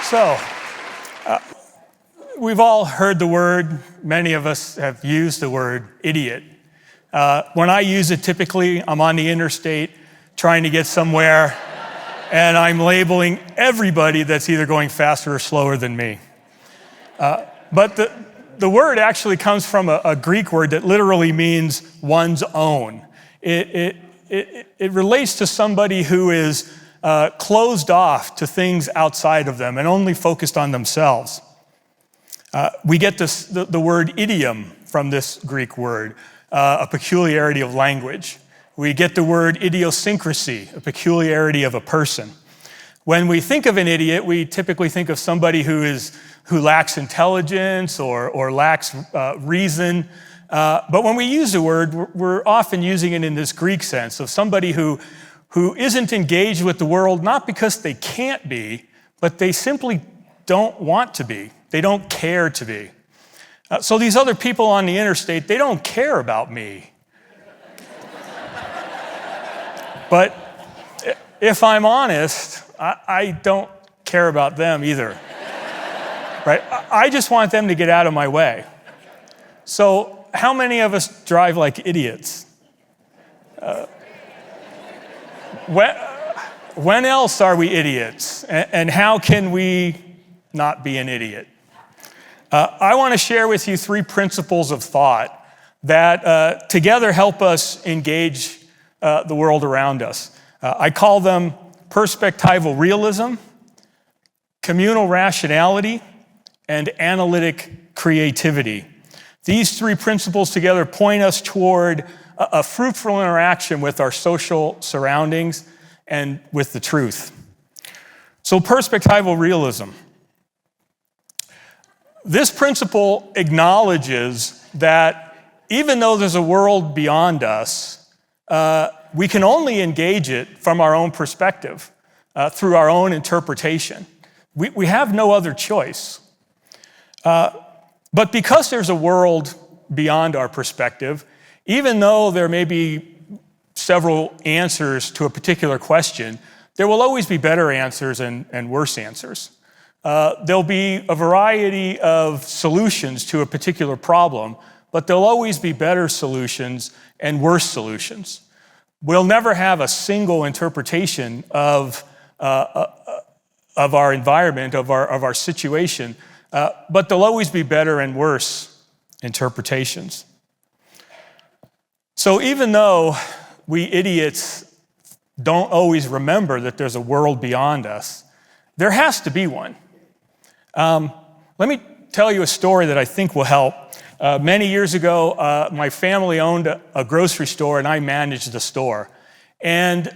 So, we've all heard the word, many of us have used the word idiot. When I use it, typically, I'm on the interstate trying to get somewhere, and I'm labeling everybody that's either going faster or slower than me. But the word actually comes from a Greek word that literally means one's own. It relates to somebody who is closed off to things outside of them and only focused on themselves. We get the word idiom from this Greek word, a peculiarity of language. We get the word idiosyncrasy, a peculiarity of a person. When we think of an idiot, we typically think of somebody who lacks intelligence or lacks reason. But when we use the word, we're often using it in this Greek sense of somebody who isn't engaged with the world, not because they can't be, but they simply don't want to be. They don't care to be. So these other people on the interstate, they don't care about me. But if I'm honest, I don't care about them either. Right? I just want them to get out of my way. So how many of us drive like idiots? When else are we idiots? And how can we not be an idiot? I want to share with you 3 principles of thought that together help us engage the world around us. I call them Perspectival Realism, Communal Rationality, and Analytic Creativity. These 3 principles together point us toward a fruitful interaction with our social surroundings and with the truth. So, Perspectival Realism. This principle acknowledges that even though there's a world beyond us, we can only engage it from our own perspective, through our own interpretation. We have no other choice. But because there's a world beyond our perspective, even though there may be several answers to a particular question, there will always be better answers and worse answers. There'll be a variety of solutions to a particular problem, but there'll always be better solutions and worse solutions. We'll never have a single interpretation of our environment, of our situation, but there'll always be better and worse interpretations. So even though we idiots don't always remember that there's a world beyond us, there has to be one. Let me tell you a story that I think will help. Many years ago, my family owned a grocery store and I managed the store. And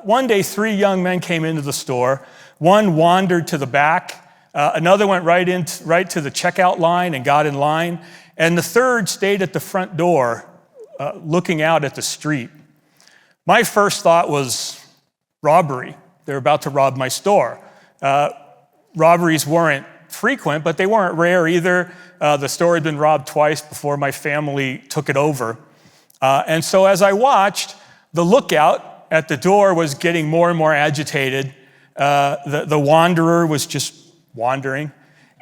one day, 3 young men came into the store. One wandered to the back. Another went right to the checkout line and got in line. And the third stayed at the front door, looking out at the street. My first thought was robbery. They're about to rob my store. Robberies weren't frequent, but they weren't rare either. The store had been robbed twice before my family took it over. And so as I watched, the lookout at the door was getting more and more agitated. The wanderer was just wandering.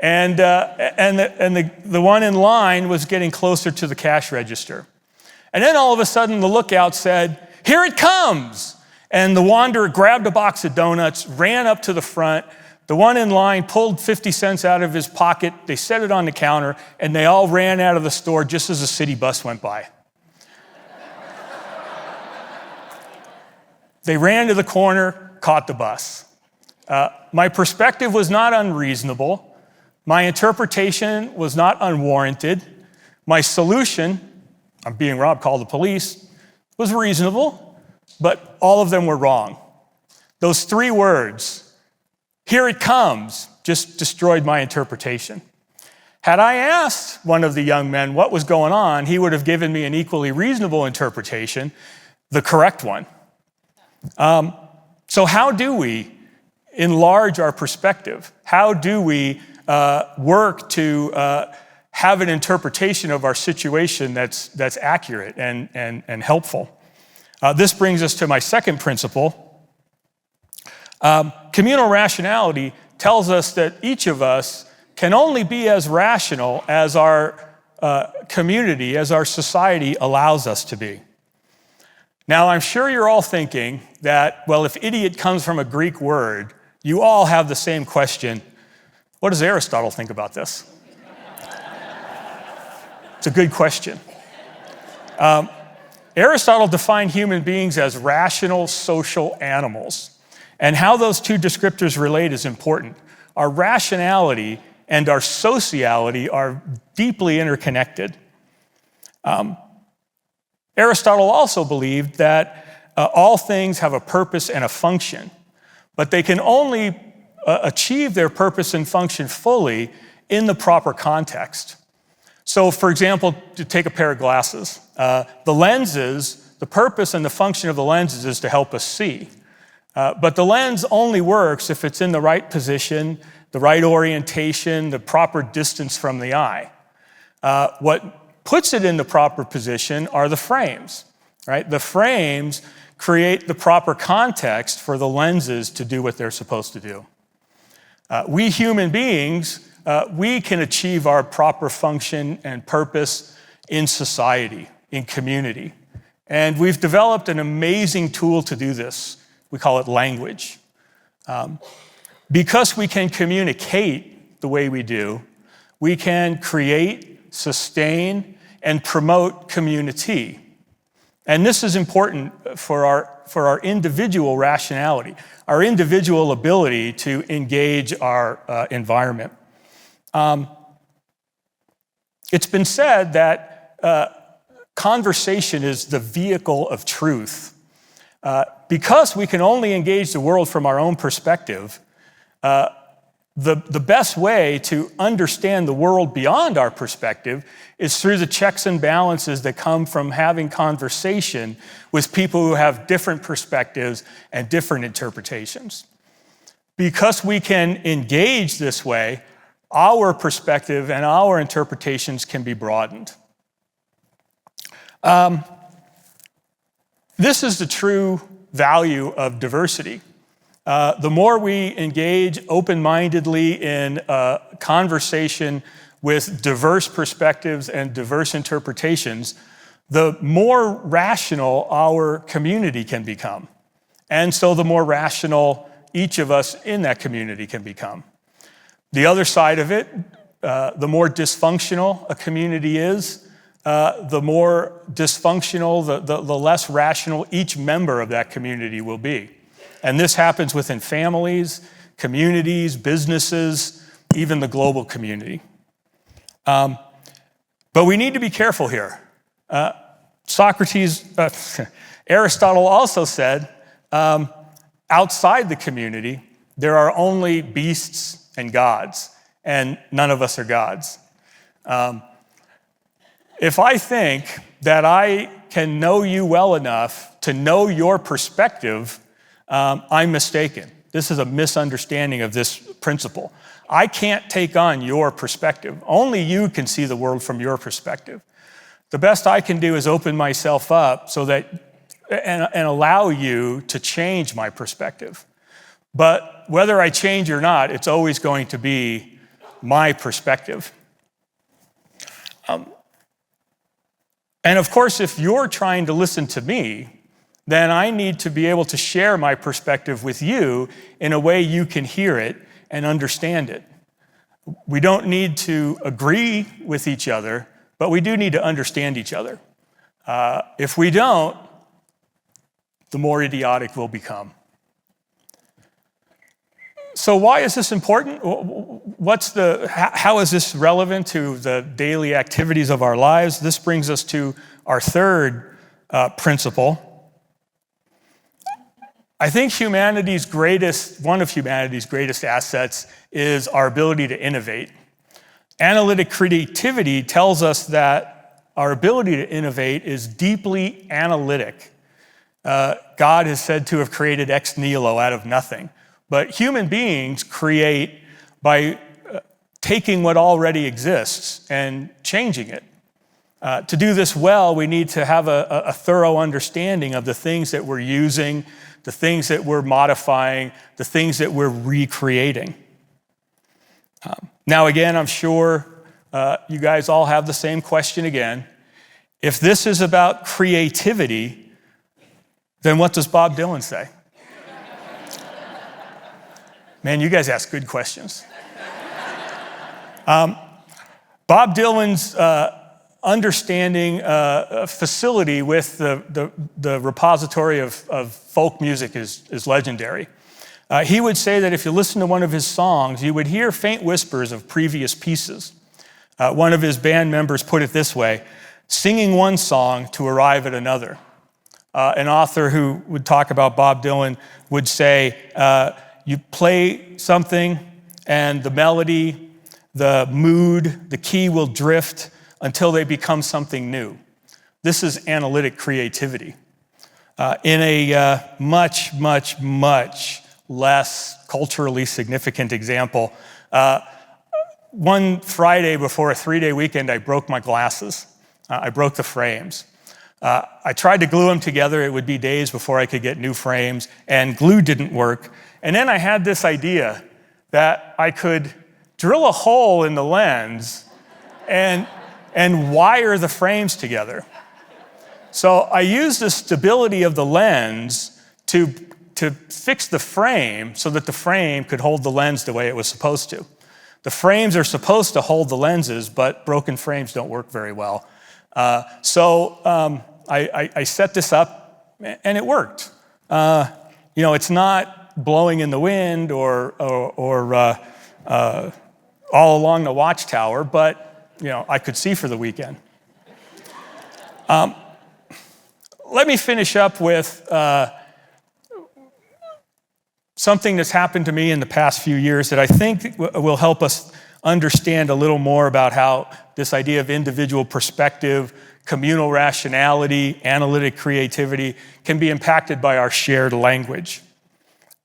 And the one in line was getting closer to the cash register. And then all of a sudden, the lookout said, "Here it comes!" And the wanderer grabbed a box of donuts, ran up to the front. The one in line pulled 50 cents out of his pocket. They set it on the counter, and they all ran out of the store just as a city bus went by. They ran to the corner, caught the bus. My perspective was not unreasonable. My interpretation was not unwarranted. My solution, I'm being robbed, call the police, was reasonable, but all of them were wrong. Those 3 words, "Here it comes," just destroyed my interpretation. Had I asked one of the young men what was going on, he would have given me an equally reasonable interpretation, the correct one. So how do we enlarge our perspective? How do we work to have an interpretation of our situation that's accurate and helpful? This brings us to my second principle. Communal rationality tells us that each of us can only be as rational as our community, as our society allows us to be. Now, I'm sure you're all thinking that, well, if idiot comes from a Greek word, you all have the same question. What does Aristotle think about this? It's a good question. Aristotle defined human beings as rational social animals. And how those two descriptors relate is important. Our rationality and our sociality are deeply interconnected. Aristotle also believed that all things have a purpose and a function, but they can only achieve their purpose and function fully in the proper context. So, for example, to take a pair of glasses, the lenses, the purpose and the function of the lenses is to help us see. But the lens only works if it's in the right position, the right orientation, the proper distance from the eye. What puts it in the proper position are the frames, right? The frames create the proper context for the lenses to do what they're supposed to do. We human beings, we can achieve our proper function and purpose in society, in community. And we've developed an amazing tool to do this. We call it language. Because we can communicate the way we do, we can create, sustain, and promote community. And this is important for our individual rationality, our individual ability to engage our environment. It's been said that conversation is the vehicle of truth. Because we can only engage the world from our own perspective, the best way to understand the world beyond our perspective is through the checks and balances that come from having conversation with people who have different perspectives and different interpretations. Because we can engage this way, our perspective and our interpretations can be broadened. This is the true value of diversity. The more we engage open-mindedly in a conversation with diverse perspectives and diverse interpretations, the more rational our community can become. And so the more rational each of us in that community can become. The other side of it, the more dysfunctional a community is, the more dysfunctional, the less rational each member of that community will be. And this happens within families, communities, businesses, even the global community. But we need to be careful here. Aristotle also said, outside the community, there are only beasts and gods, and none of us are gods. If I think that I can know you well enough to know your perspective, I'm mistaken. This is a misunderstanding of this principle. I can't take on your perspective. Only you can see the world from your perspective. The best I can do is open myself up so that and allow you to change my perspective. But whether I change or not, it's always going to be my perspective. And of course, if you're trying to listen to me, then I need to be able to share my perspective with you in a way you can hear it and understand it. We don't need to agree with each other, but we do need to understand each other. If we don't, the more idiotic we'll become. So why is this important? How is this relevant to the daily activities of our lives? This brings us to our third principle. I think one of humanity's greatest assets is our ability to innovate. Analytic creativity tells us that our ability to innovate is deeply analytic. God is said to have created ex nihilo, out of nothing. But human beings create by taking what already exists and changing it. To do this well, we need to have a thorough understanding of the things that we're using, the things that we're modifying, the things that we're recreating. Now again, I'm sure you guys all have the same question again. If this is about creativity, then what does Bob Dylan say? Man, you guys ask good questions. Bob Dylan's understanding facility with the repository of folk music is legendary. He would say that if you listen to one of his songs, you would hear faint whispers of previous pieces. One of his band members put it this way: singing one song to arrive at another. An author who would talk about Bob Dylan would say, you play something and the melody, the mood, the key will drift until they become something new. This is analytic creativity. In a much, much, much less culturally significant example, one Friday before a 3-day weekend, I broke my glasses. I broke the frames. I tried to glue them together. It would be days before I could get new frames, and glue didn't work. And then I had this idea that I could drill a hole in the lens and wire the frames together. So I used the stability of the lens to fix the frame so that the frame could hold the lens the way it was supposed to. The frames are supposed to hold the lenses, but broken frames don't work very well. So I set this up, and it worked. It's not blowing in the wind or all along the watchtower, but I could see for the weekend. Let me finish up with something that's happened to me in the past few years that I think will help us understand a little more about how this idea of individual perspective, communal rationality, analytic creativity can be impacted by our shared language.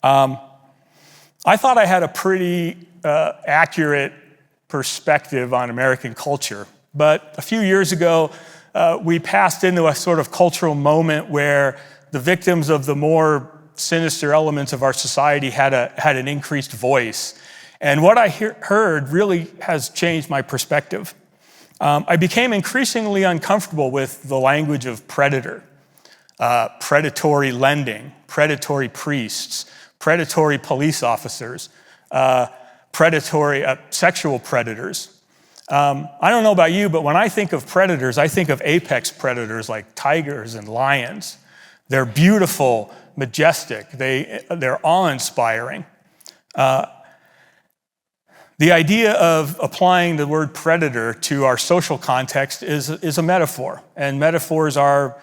I thought I had a pretty accurate perspective on American culture, but a few years ago, we passed into a sort of cultural moment where the victims of the more sinister elements of our society had an increased voice. And what I heard really has changed my perspective. I became increasingly uncomfortable with the language of predator, predatory lending, predatory priests, predatory police officers, predatory sexual predators. I don't know about you, but when I think of predators, I think of apex predators like tigers and lions. They're beautiful, majestic, they're awe-inspiring. The idea of applying the word predator to our social context is a metaphor, and metaphors are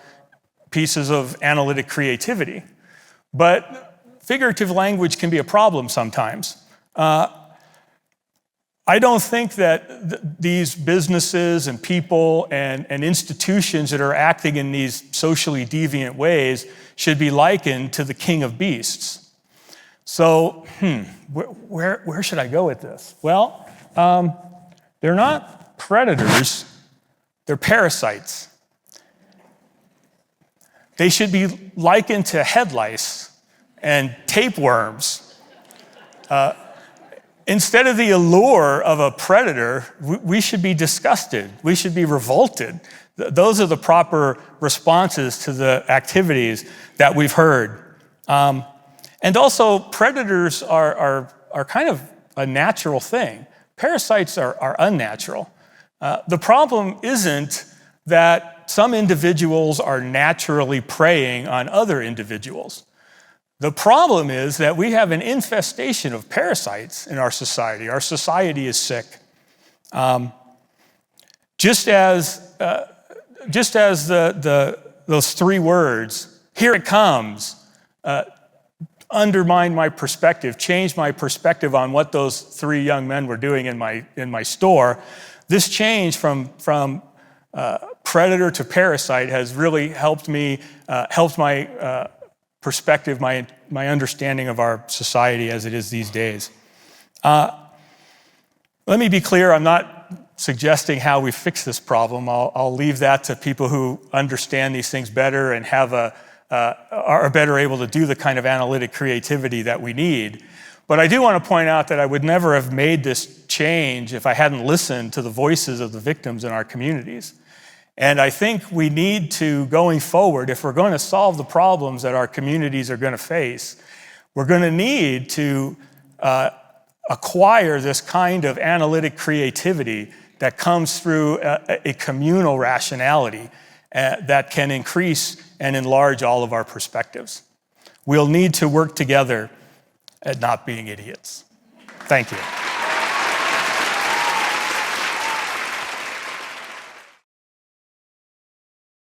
pieces of analytic creativity. But figurative language can be a problem sometimes. I don't think that these businesses and people and institutions that are acting in these socially deviant ways should be likened to the king of beasts. So, where should I go with this? Well, they're not predators, they're parasites. They should be likened to head lice and tapeworms. Instead of the allure of a predator, we should be disgusted. We should be revolted. Those are the proper responses to the activities that we've heard. And also, predators are kind of a natural thing. Parasites are unnatural. The problem isn't that some individuals are naturally preying on other individuals. The problem is that we have an infestation of parasites in our society. Our society is sick. Just as those three words, "here it comes," undermined my perspective, changed my perspective on what those three young men were doing in my store. This change from predator to parasite has really helped me, helped my perspective, my understanding of our society as it is these days. Let me be clear, I'm not suggesting how we fix this problem. I'll leave that to people who understand these things better and are better able to do the kind of analytic creativity that we need. But I do want to point out that I would never have made this change change if I hadn't listened to the voices of the victims in our communities. And I think we need to, going forward, if we're going to solve the problems that our communities are going to face, we're going to need to acquire this kind of analytic creativity that comes through a communal rationality that can increase and enlarge all of our perspectives. We'll need to work together at not being idiots. Thank you.